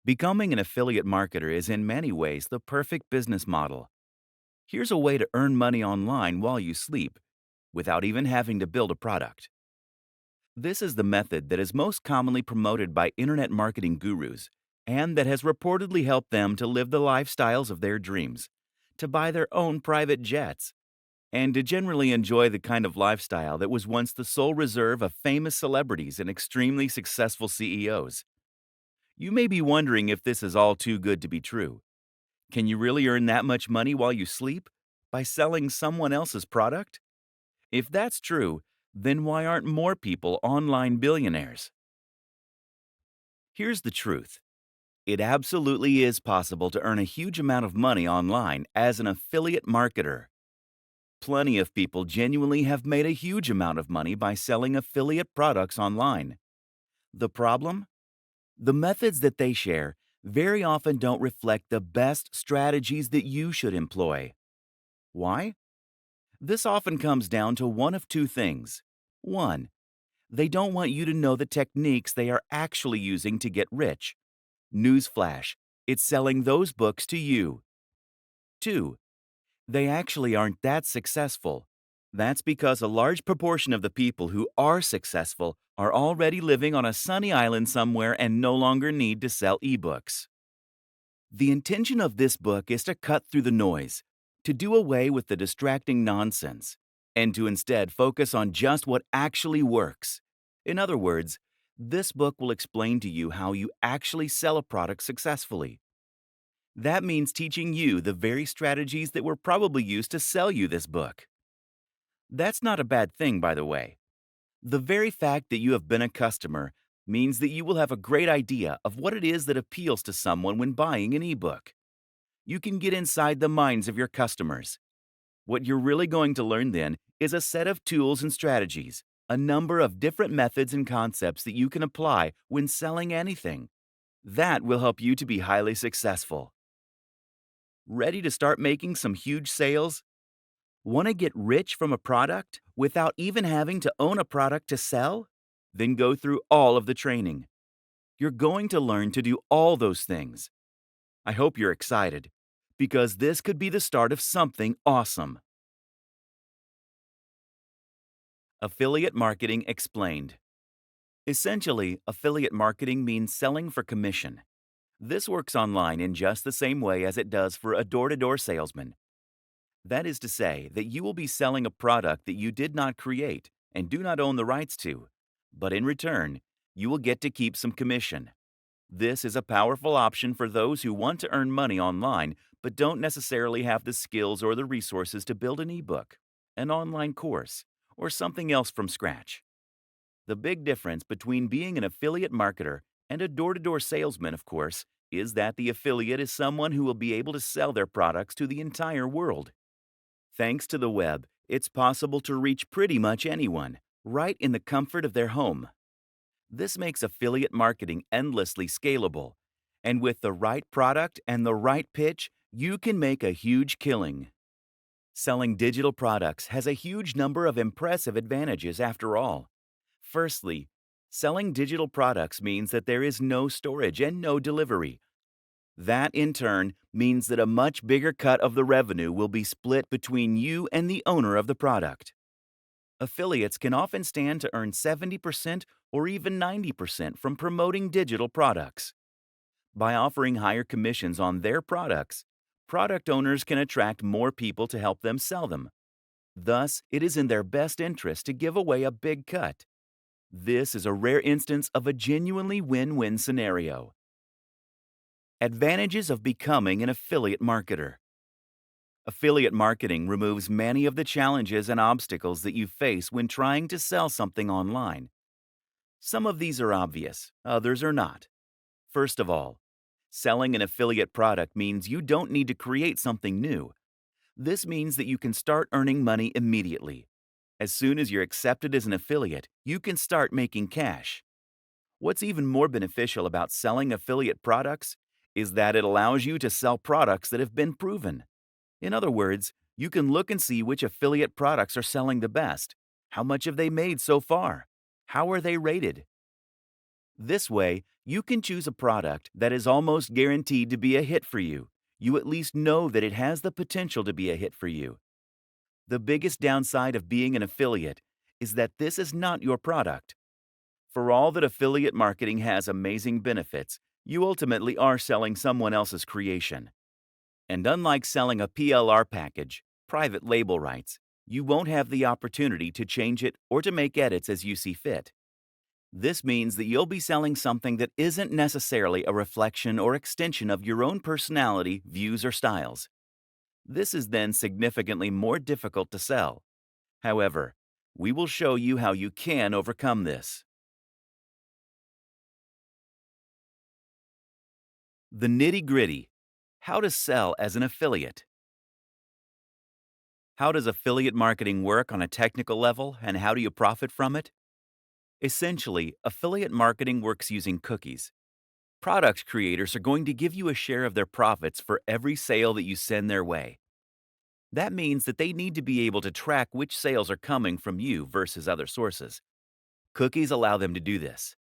Becoming an affiliate marketer is in many ways the perfect business model. Here's a way to earn money online while you sleep, without even having to build a product. This is the method that is most commonly promoted by internet marketing gurus and that has reportedly helped them to live the lifestyles of their dreams, to buy their own private jets, and to generally enjoy the kind of lifestyle that was once the sole reserve of famous celebrities and extremely successful CEOs. You may be wondering if this is all too good to be true. Can you really earn that much money while you sleep? By selling someone else's product? If that's true, then why aren't more people online billionaires? Here's the truth. It absolutely is possible to earn a huge amount of money online as an affiliate marketer. Plenty of people genuinely have made a huge amount of money by selling affiliate products online. The problem? The methods that they share very often don't reflect the best strategies that you should employ. Why? This often comes down to one of two things. One, they don't want you to know the techniques they are actually using to get rich. Newsflash, it's selling those books to you. Two, they actually aren't that successful. That's because a large proportion of the people who are successful are already living on a sunny island somewhere and no longer need to sell ebooks. The intention of this book is to cut through the noise, to do away with the distracting nonsense, and to instead focus on just what actually works. In other words, this book will explain to you how you actually sell a product successfully. That means teaching you the very strategies that were probably used to sell you this book. That's not a bad thing, by the way. The very fact that you have been a customer means that you will have a great idea of what it is that appeals to someone when buying an ebook. You can get inside the minds of your customers. What you're really going to learn then is a set of tools and strategies, a number of different methods and concepts that you can apply when selling anything. That will help you to be highly successful. Ready to start making some huge sales? Want to get rich from a product without even having to own a product to sell? Then go through all of the training. You're going to learn to do all those things. I hope you're excited, because this could be the start of something awesome. Affiliate Marketing Explained. Essentially, affiliate marketing means selling for commission. This works online in just the same way as it does for a door-to-door salesman. That is to say that you will be selling a product that you did not create and do not own the rights to, but in return, you will get to keep some commission. This is a powerful option for those who want to earn money online but don't necessarily have the skills or the resources to build an ebook, an online course, or something else from scratch. The big difference between being an affiliate marketer and a door-to-door salesman, of course, is that the affiliate is someone who will be able to sell their products to the entire world. Thanks to the web, it's possible to reach pretty much anyone, right in the comfort of their home. This makes affiliate marketing endlessly scalable. And with the right product and the right pitch, you can make a huge killing. Selling digital products has a huge number of impressive advantages after all. Firstly, selling digital products means that there is no storage and no delivery. That, in turn, means that a much bigger cut of the revenue will be split between you and the owner of the product. Affiliates can often stand to earn 70% or even 90% from promoting digital products. By offering higher commissions on their products, product owners can attract more people to help them sell them. Thus, it is in their best interest to give away a big cut. This is a rare instance of a genuinely win-win scenario. Advantages of becoming an affiliate marketer. Affiliate marketing removes many of the challenges and obstacles that you face when trying to sell something online. Some of these are obvious, others are not. First of all, selling an affiliate product means you don't need to create something new. This means that you can start earning money immediately. As soon as you're accepted as an affiliate, you can start making cash. What's even more beneficial about selling affiliate products is that it allows you to sell products that have been proven. In other words, you can look and see which affiliate products are selling the best. How much have they made so far? How are they rated? This way, you can choose a product that is almost guaranteed to be a hit for you. You at least know that it has the potential to be a hit for you. The biggest downside of being an affiliate is that this is not your product. For all that affiliate marketing has amazing benefits, you ultimately are selling someone else's creation. And unlike selling a PLR package, private label rights, you won't have the opportunity to change it or to make edits as you see fit. This means that you'll be selling something that isn't necessarily a reflection or extension of your own personality, views, or styles. This is then significantly more difficult to sell. However, we will show you how you can overcome this. The nitty-gritty. How to sell as an affiliate. How does affiliate marketing work on a technical level, and how do you profit from it? Essentially, affiliate marketing works using cookies. Product creators are going to give you a share of their profits for every sale that you send their way. That means that they need to be able to track which sales are coming from you versus other sources. Cookies allow them to do this.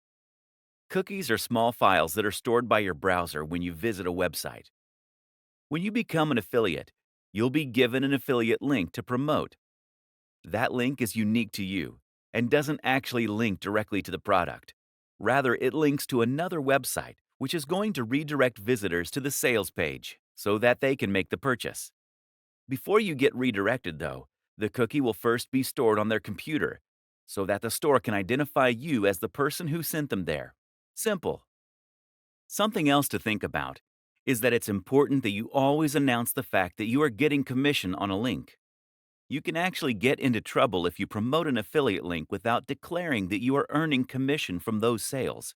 Cookies are small files that are stored by your browser when you visit a website. When you become an affiliate, you'll be given an affiliate link to promote. That link is unique to you and doesn't actually link directly to the product. Rather, it links to another website, which is going to redirect visitors to the sales page so that they can make the purchase. Before you get redirected, though, the cookie will first be stored on their computer so that the store can identify you as the person who sent them there. Simple. Something else to think about is that it's important that you always announce the fact that you are getting commission on a link. You can actually get into trouble if you promote an affiliate link without declaring that you are earning commission from those sales.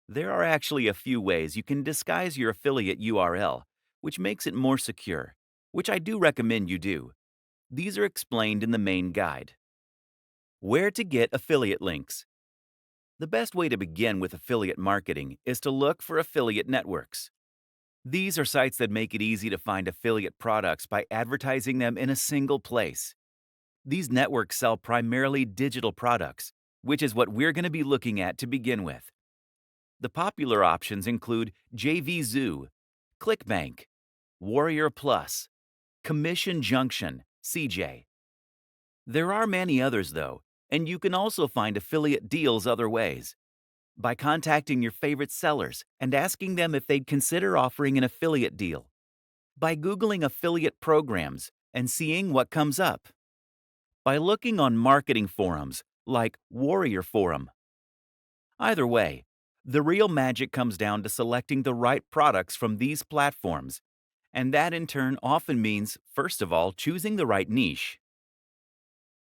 There are actually a few ways you can disguise your affiliate URL, which makes it more secure, which I do recommend you do. These are explained in the main guide. Where to get affiliate links. The best way to begin with affiliate marketing is to look for affiliate networks. These are sites that make it easy to find affiliate products by advertising them in a single place. These networks sell primarily digital products, which is what we're going to be looking at to begin with. The popular options include JVZoo, ClickBank, Warrior Plus, Commission Junction, CJ. There are many others, though, and you can also find affiliate deals other ways. By contacting your favorite sellers and asking them if they'd consider offering an affiliate deal. By Googling affiliate programs and seeing what comes up. By looking on marketing forums like Warrior Forum. Either way, the real magic comes down to selecting the right products from these platforms, and that in turn often means, first of all, choosing the right niche.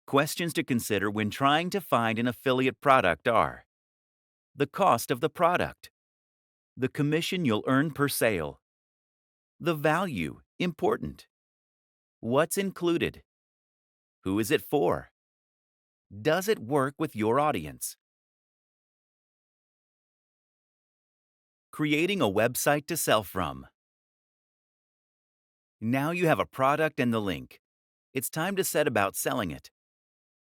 Questions to consider when trying to find an affiliate product are: the cost of the product, the commission you'll earn per sale, the value, important, what's included, who is it for, does it work with your audience? Creating a website to sell from. Now you have a product and the link. It's time to set about selling it.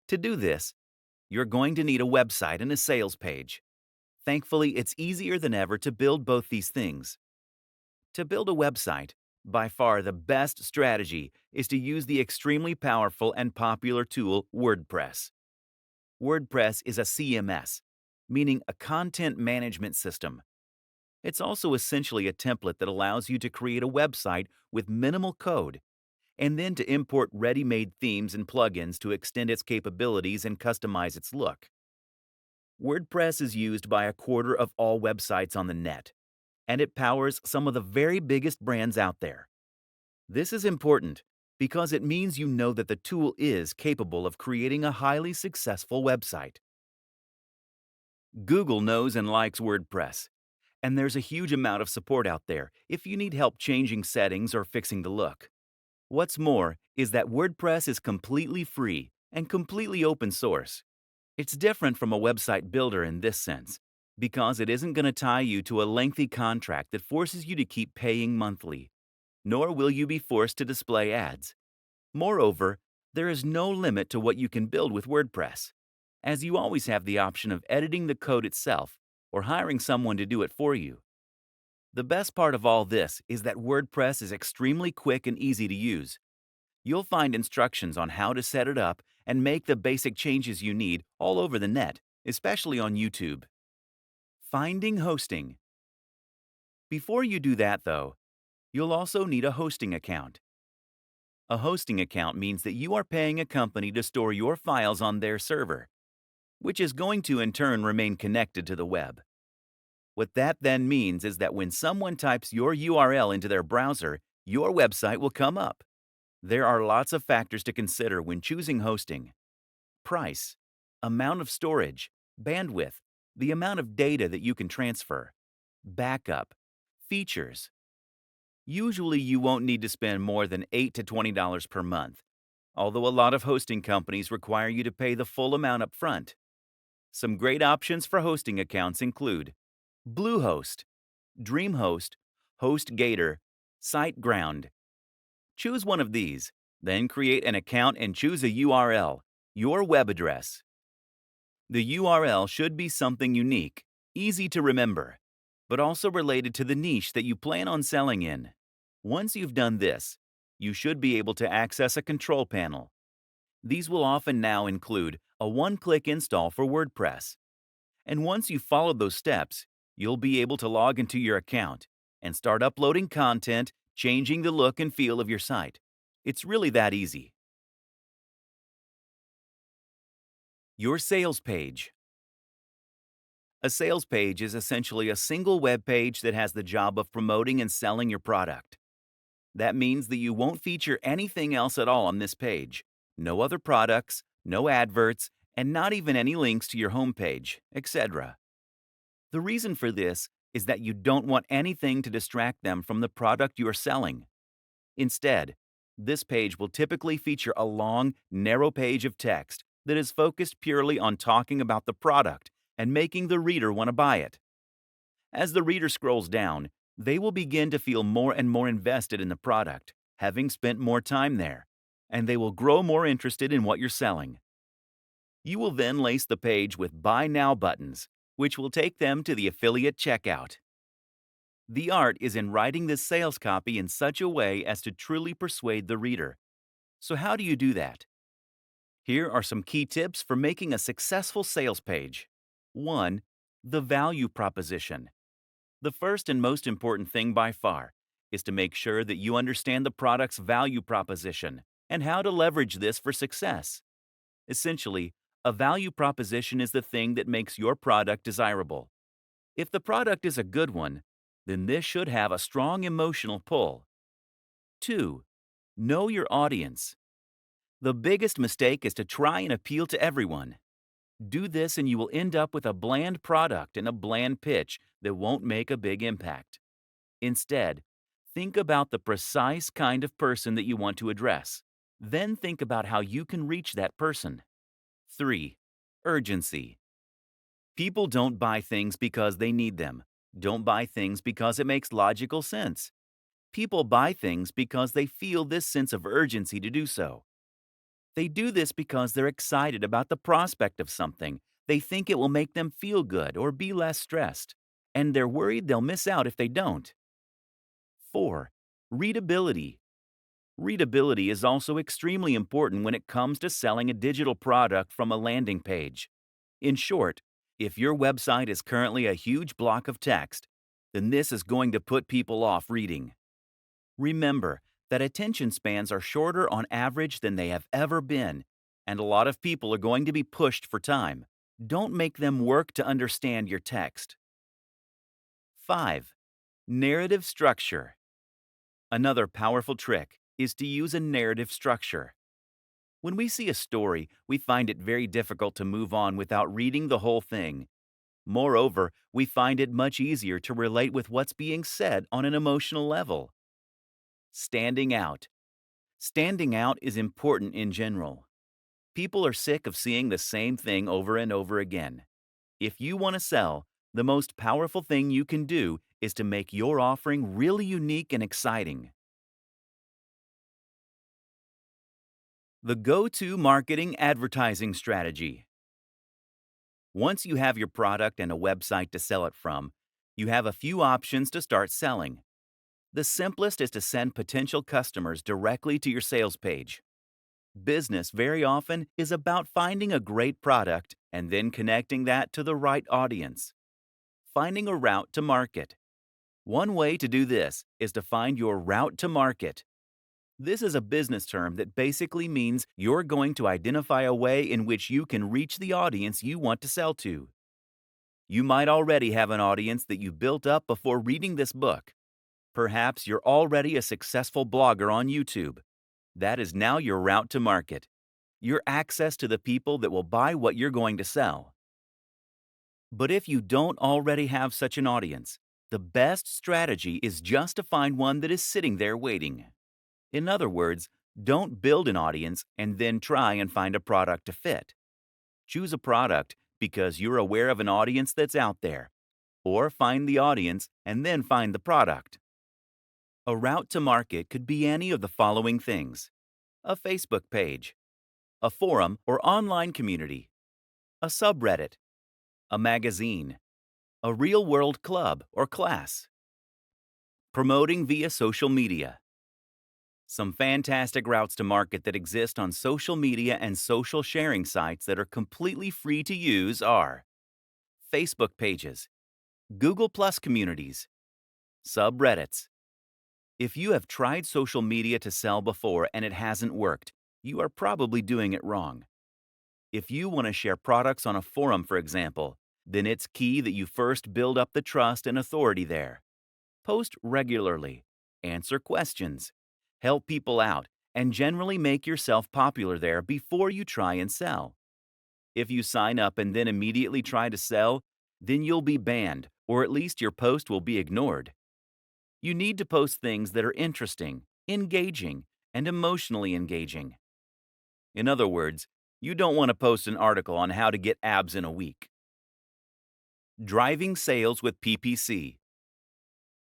To do this, you're going to need a website and a sales page. Thankfully, it's easier than ever to build both these things. To build a website, by far the best strategy is to use the extremely powerful and popular tool WordPress. WordPress is a CMS, meaning a content management system. It's also essentially a template that allows you to create a website with minimal code, and then to import ready-made themes and plugins to extend its capabilities and customize its look. WordPress is used by a quarter of all websites on the net, and it powers some of the very biggest brands out there. This is important because it means you know that the tool is capable of creating a highly successful website. Google knows and likes WordPress, and there's a huge amount of support out there if you need help changing settings or fixing the look. What's more is that WordPress is completely free and completely open source. It's different from a website builder in this sense, because it isn't going to tie you to a lengthy contract that forces you to keep paying monthly, nor will you be forced to display ads. Moreover, there is no limit to what you can build with WordPress, as you always have the option of editing the code itself or hiring someone to do it for you. The best part of all this is that WordPress is extremely quick and easy to use. You'll find instructions on how to set it up and make the basic changes you need all over the net, especially on YouTube. Finding hosting. Before you do that, though, you'll also need a hosting account. A hosting account means that you are paying a company to store your files on their server, which is going to in turn remain connected to the web. What that then means is that when someone types your URL into their browser, your website will come up. There are lots of factors to consider when choosing hosting: price, amount of storage, bandwidth, the amount of data that you can transfer, backup, features. Usually you won't need to spend more than $8 to $20 per month, although a lot of hosting companies require you to pay the full amount up front. Some great options for hosting accounts include Bluehost, DreamHost, HostGator, SiteGround. Choose one of these, then create an account and choose a URL, your web address. The URL should be something unique, easy to remember, but also related to the niche that you plan on selling in. Once you've done this, you should be able to access a control panel. These will often now include a one-click install for WordPress. And once you've followed those steps, you'll be able to log into your account and start uploading content, changing the look and feel of your site. It's really that easy. Your sales page. A sales page is essentially a single web page that has the job of promoting and selling your product. That means that you won't feature anything else at all on this page. No other products, no adverts, and not even any links to your homepage, etc. The reason for this is that you don't want anything to distract them from the product you are selling. Instead, this page will typically feature a long, narrow page of text that is focused purely on talking about the product and making the reader want to buy it. As the reader scrolls down, they will begin to feel more and more invested in the product, having spent more time there, and they will grow more interested in what you're selling. You will then lace the page with Buy Now buttons, which will take them to the affiliate checkout. The art is in writing this sales copy in such a way as to truly persuade the reader. So how do you do that? Here are some key tips for making a successful sales page. 1. The value proposition. The first and most important thing by far is to make sure that you understand the product's value proposition and how to leverage this for success. Essentially, a value proposition is the thing that makes your product desirable. If the product is a good one, then this should have a strong emotional pull. 2. Know your audience. The biggest mistake is to try and appeal to everyone. Do this and you will end up with a bland product and a bland pitch that won't make a big impact. Instead, think about the precise kind of person that you want to address. Then think about how you can reach that person. 3. Urgency. People don't buy things because they need them. Don't buy things because it makes logical sense. People buy things because they feel this sense of urgency to do so. They do this because they're excited about the prospect of something. They think it will make them feel good or be less stressed, and they're worried they'll miss out if they don't. 4. Readability. Readability is also extremely important when it comes to selling a digital product from a landing page. In short, if your website is currently a huge block of text, then this is going to put people off reading. Remember that attention spans are shorter on average than they have ever been, and a lot of people are going to be pushed for time. Don't make them work to understand your text. 5. Narrative structure. Another powerful trick is to use a narrative structure. When we see a story, we find it very difficult to move on without reading the whole thing. Moreover, we find it much easier to relate with what's being said on an emotional level. Standing out. Standing out is important in general. People are sick of seeing the same thing over and over again. If you want to sell, the most powerful thing you can do is to make your offering really unique and exciting. The go-to marketing advertising strategy. Once you have your product and a website to sell it from, you have a few options to start selling. The simplest is to send potential customers directly to your sales page. Business very often is about finding a great product and then connecting that to the right audience. Finding a route to market. One way to do this is to find your route to market. This is a business term that basically means you're going to identify a way in which you can reach the audience you want to sell to. You might already have an audience that you built up before reading this book. Perhaps you're already a successful blogger on YouTube. That is now your route to market, your access to the people that will buy what you're going to sell. But if you don't already have such an audience, the best strategy is just to find one that is sitting there waiting. In other words, don't build an audience and then try and find a product to fit. Choose a product because you're aware of an audience that's out there, or find the audience and then find the product. A route to market could be any of the following things: a Facebook page, a forum or online community, a subreddit, a magazine, a real-world club or class. Promoting via social media. Some fantastic routes to market that exist on social media and social sharing sites that are completely free to use are Facebook pages, Google Plus communities, subreddits. If you have tried social media to sell before and it hasn't worked, you are probably doing it wrong. If you want to share products on a forum, for example, then it's key that you first build up the trust and authority there. Post regularly, answer questions, help people out, and generally make yourself popular there before you try and sell. If you sign up and then immediately try to sell, then you'll be banned, or at least your post will be ignored. You need to post things that are interesting, engaging, and emotionally engaging. In other words, you don't want to post an article on how to get abs in a week. Driving sales with PPC.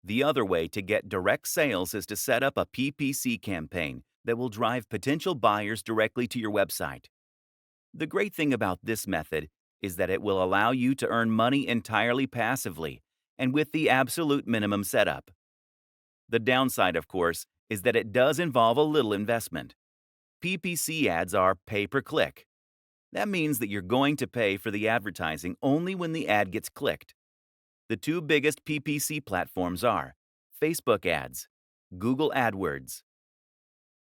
The other way to get direct sales is to set up a PPC campaign that will drive potential buyers directly to your website. The great thing about this method is that it will allow you to earn money entirely passively and with the absolute minimum setup. The downside, of course, is that it does involve a little investment. PPC ads are pay-per-click. That means that you're going to pay for the advertising only when the ad gets clicked. The two biggest PPC platforms are Facebook ads, Google AdWords.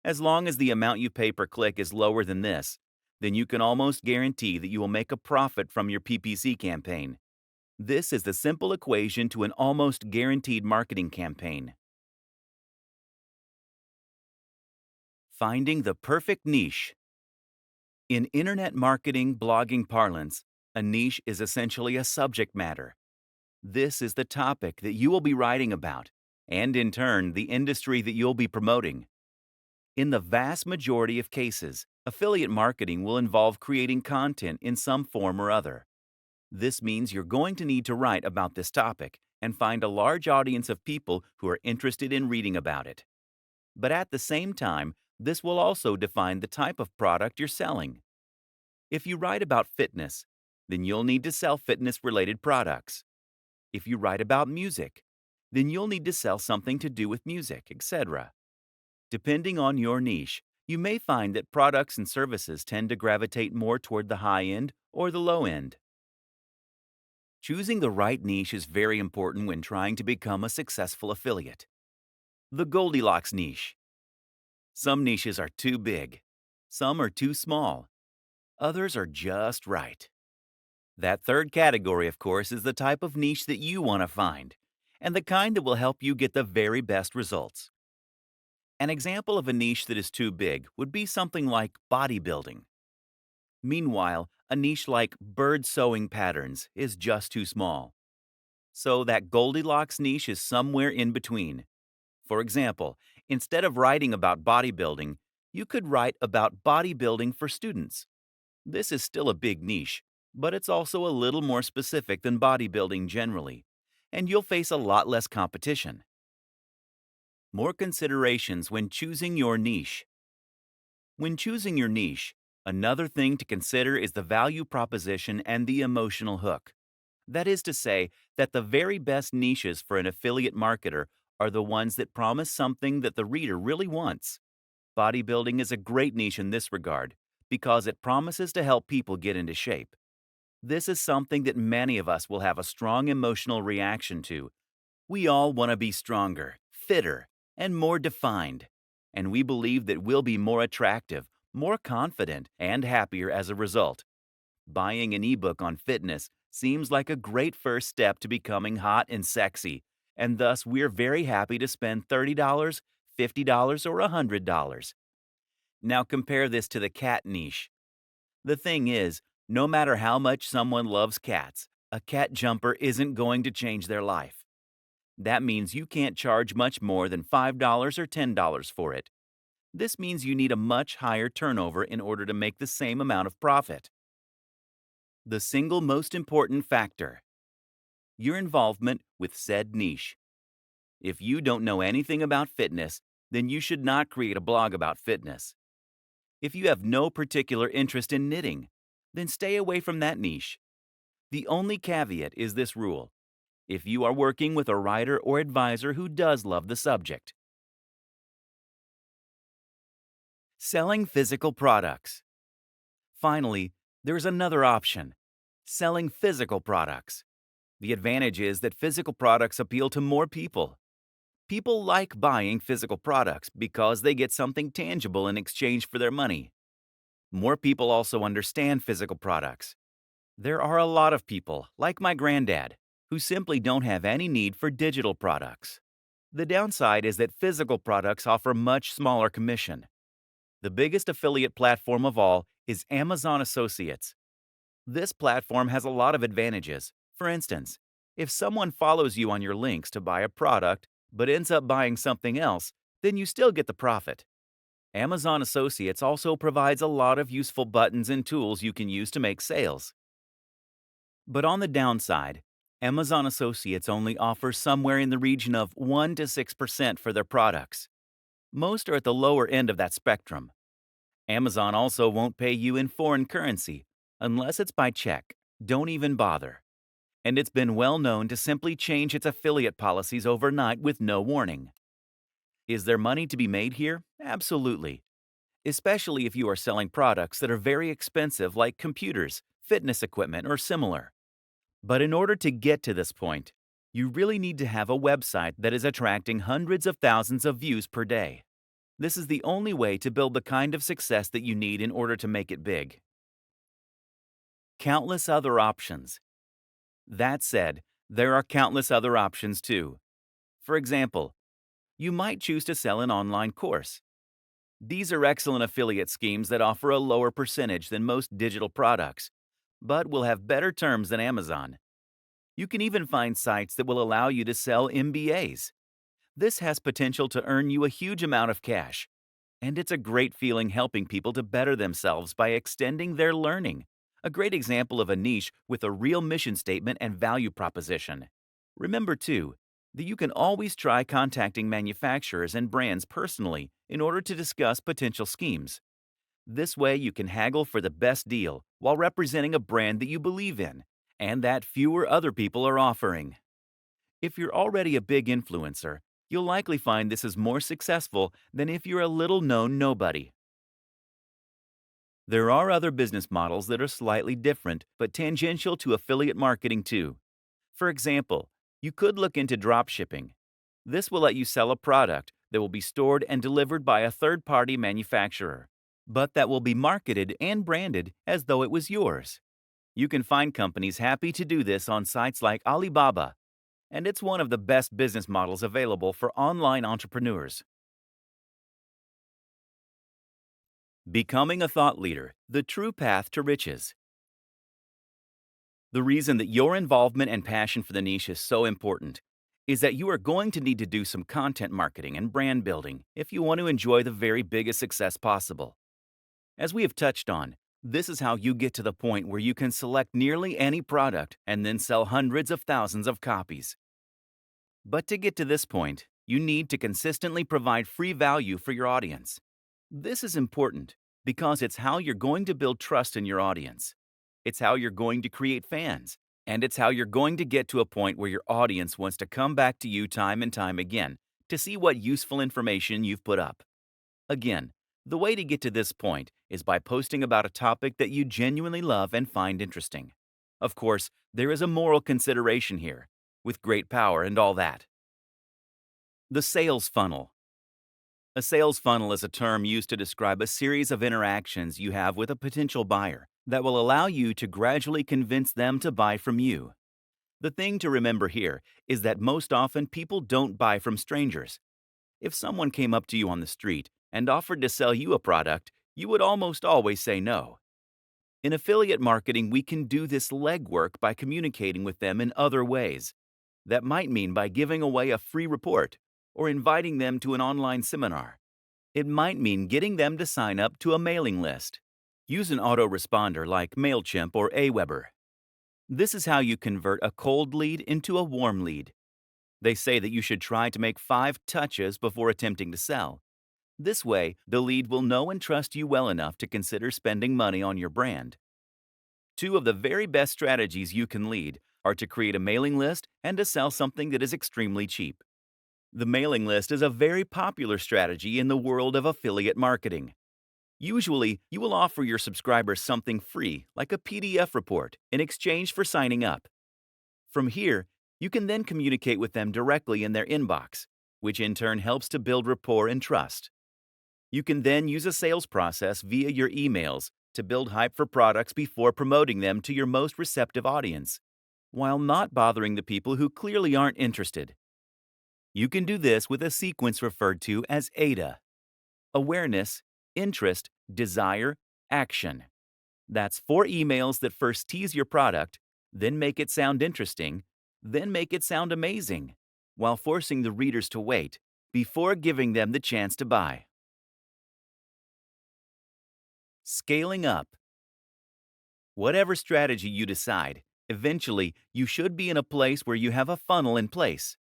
As long as the amount you pay per click is lower than this, then you can almost guarantee that you will make a profit from your PPC campaign. This is the simple equation to an almost guaranteed marketing campaign. Finding the perfect niche. In internet marketing blogging parlance, a niche is essentially a subject matter. This is the topic that you will be writing about, and in turn, the industry that you'll be promoting. In the vast majority of cases, affiliate marketing will involve creating content in some form or other. This means you're going to need to write about this topic and find a large audience of people who are interested in reading about it. But at the same time, this will also define the type of product you're selling. If you write about fitness, then you'll need to sell fitness-related products. If you write about music, then you'll need to sell something to do with music, etc. Depending on your niche, you may find that products and services tend to gravitate more toward the high end or the low end. Choosing the right niche is very important when trying to become a successful affiliate. The Goldilocks niche. Some niches are too big. Some are too small. Others are just right. That third category, of course, is the type of niche that you want to find, and the kind that will help you get the very best results. An example of a niche that is too big would be something like bodybuilding. Meanwhile, a niche like bird sewing patterns is just too small. So that Goldilocks niche is somewhere in between. For example, instead of writing about bodybuilding, you could write about bodybuilding for students. This is still a big niche, but it's also a little more specific than bodybuilding generally, and you'll face a lot less competition. More considerations when choosing your niche. When choosing your niche, Another thing to consider is the value proposition and the emotional hook. That is to say, that the very best niches for an affiliate marketer are the ones that promise something that the reader really wants. Bodybuilding is a great niche in this regard because it promises to help people get into shape. This is something that many of us will have a strong emotional reaction to. We all want to be stronger, fitter, and more defined. And we believe that we'll be more attractive, more confident, and happier as a result. Buying an ebook on fitness seems like a great first step to becoming hot and sexy, and thus we're very happy to spend $30, $50, or $100. Now compare this to the cat niche. The thing is, no matter how much someone loves cats, a cat jumper isn't going to change their life. That means you can't charge much more than $5 or $10 for it. This means you need a much higher turnover in order to make the same amount of profit. The single most important factor: your involvement with said niche. If you don't know anything about fitness, then you should not create a blog about fitness. If you have no particular interest in knitting, then stay away from that niche. The only caveat is this rule: if you are working with a writer or advisor who does love the subject. Selling physical products. Finally, there's another option: selling physical products. The advantage is that physical products appeal to more people. People like buying physical products because they get something tangible in exchange for their money. More people also understand physical products. There are a lot of people, like my granddad, who simply don't have any need for digital products. The downside is that physical products offer much smaller commission. The biggest affiliate platform of all is Amazon Associates. This platform has a lot of advantages. For instance, if someone follows you on your links to buy a product but ends up buying something else, then you still get the profit. Amazon Associates also provides a lot of useful buttons and tools you can use to make sales. But on the downside, Amazon Associates only offers somewhere in the region of 1 to 6% for their products. Most are at the lower end of that spectrum. Amazon also won't pay you in foreign currency unless it's by check. Don't even bother. And it's been well known to simply change its affiliate policies overnight with no warning. Is there money to be made here? Absolutely. Especially if you are selling products that are very expensive, like computers, fitness equipment, or similar. But in order to get to this point, you really need to have a website that is attracting hundreds of thousands of views per day. This is the only way to build the kind of success that you need in order to make it big. Countless other options. That said, there are countless other options too. For example, you might choose to sell an online course. These are excellent affiliate schemes that offer a lower percentage than most digital products, but will have better terms than Amazon. You can even find sites that will allow you to sell MBAs. This has potential to earn you a huge amount of cash, and it's a great feeling helping people to better themselves by extending their learning. A great example of a niche with a real mission statement and value proposition. Remember, too, that you can always try contacting manufacturers and brands personally in order to discuss potential schemes. This way, you can haggle for the best deal while representing a brand that you believe in and that fewer other people are offering. If you're already a big influencer, you'll likely find this is more successful than if you're a little-known nobody. There are other business models that are slightly different but tangential to affiliate marketing too. For example, you could look into drop shipping. This will let you sell a product that will be stored and delivered by a third-party manufacturer, but that will be marketed and branded as though it was yours. You can find companies happy to do this on sites like Alibaba, and it's one of the best business models available for online entrepreneurs. Becoming a thought leader, the true path to riches. The reason that your involvement and passion for the niche is so important is that you are going to need to do some content marketing and brand building if you want to enjoy the very biggest success possible. As we have touched on, this is how you get to the point where you can select nearly any product and then sell hundreds of thousands of copies. But to get to this point, you need to consistently provide free value for your audience. This is important because it's how you're going to build trust in your audience. It's how you're going to create fans, and it's how you're going to get to a point where your audience wants to come back to you time and time again to see what useful information you've put up. Again, the way to get to this point is by posting about a topic that you genuinely love and find interesting. Of course, there is a moral consideration here, with great power and all that. The sales funnel. A sales funnel is a term used to describe a series of interactions you have with a potential buyer that will allow you to gradually convince them to buy from you. The thing to remember here is that most often people don't buy from strangers. If someone came up to you on the street and offered to sell you a product, you would almost always say no. In affiliate marketing, we can do this legwork by communicating with them in other ways. That might mean by giving away a free report or inviting them to an online seminar. It might mean getting them to sign up to a mailing list. Use an autoresponder like MailChimp or Aweber. This is how you convert a cold lead into a warm lead. They say that you should try to make 5 touches before attempting to sell. This way, the lead will know and trust you well enough to consider spending money on your brand. 2 of the very best strategies you can lead are to create a mailing list and to sell something that is extremely cheap. The mailing list is a very popular strategy in the world of affiliate marketing. Usually, you will offer your subscribers something free, like a PDF report, in exchange for signing up. From here, you can then communicate with them directly in their inbox, which in turn helps to build rapport and trust. You can then use a sales process via your emails to build hype for products before promoting them to your most receptive audience, while not bothering the people who clearly aren't interested. You can do this with a sequence referred to as AIDA: awareness, interest, desire, action. That's 4 emails that first tease your product, then make it sound interesting, then make it sound amazing, while forcing the readers to wait before giving them the chance to buy. Scaling up. Whatever strategy you decide, eventually you should be in a place where you have a funnel in place.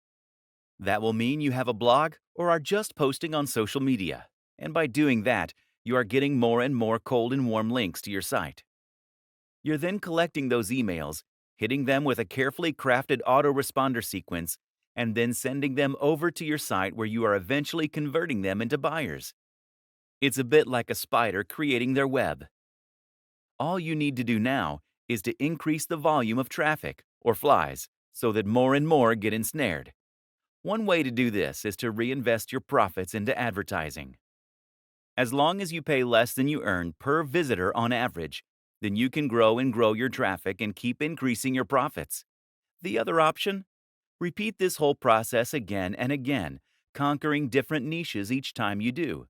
That will mean you have a blog or are just posting on social media. And by doing that, you are getting more and more cold and warm links to your site. You're then collecting those emails, hitting them with a carefully crafted autoresponder sequence, and then sending them over to your site where you are eventually converting them into buyers. It's a bit like a spider creating their web. All you need to do now is to increase the volume of traffic, or flies, so that more and more get ensnared. One way to do this is to reinvest your profits into advertising. As long as you pay less than you earn per visitor on average, then you can grow and grow your traffic and keep increasing your profits. The other option? Repeat this whole process again and again, conquering different niches each time you do.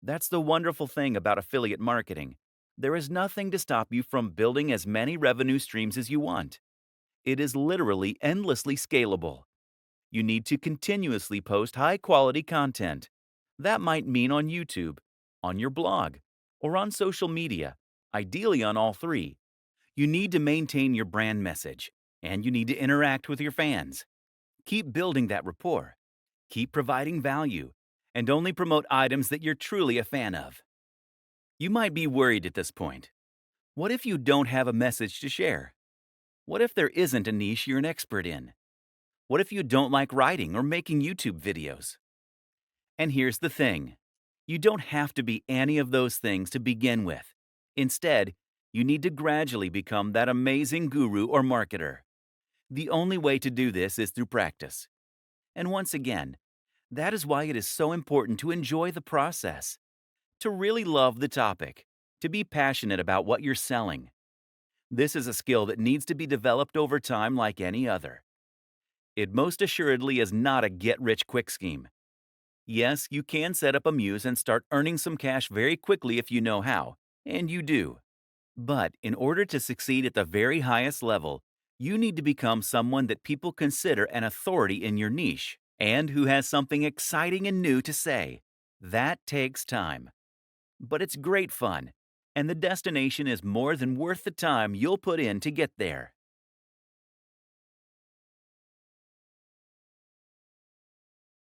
That's the wonderful thing about affiliate marketing. There is nothing to stop you from building as many revenue streams as you want. It is literally endlessly scalable. You need to continuously post high-quality content. That might mean on YouTube, on your blog, or on social media, ideally on all 3. You need to maintain your brand message, and you need to interact with your fans. Keep building that rapport. Keep providing value, and only promote items that you're truly a fan of. You might be worried at this point. What if you don't have a message to share? What if there isn't a niche you're an expert in? What if you don't like writing or making YouTube videos? And here's the thing. You don't have to be any of those things to begin with. Instead, you need to gradually become that amazing guru or marketer. The only way to do this is through practice. And once again, that is why it is so important to enjoy the process, to really love the topic, to be passionate about what you're selling. This is a skill that needs to be developed over time like any other. It most assuredly is not a get-rich-quick scheme. Yes, you can set up a muse and start earning some cash very quickly if you know how, and you do. But in order to succeed at the very highest level, you need to become someone that people consider an authority in your niche and who has something exciting and new to say. That takes time. But it's great fun, and the destination is more than worth the time you'll put in to get there.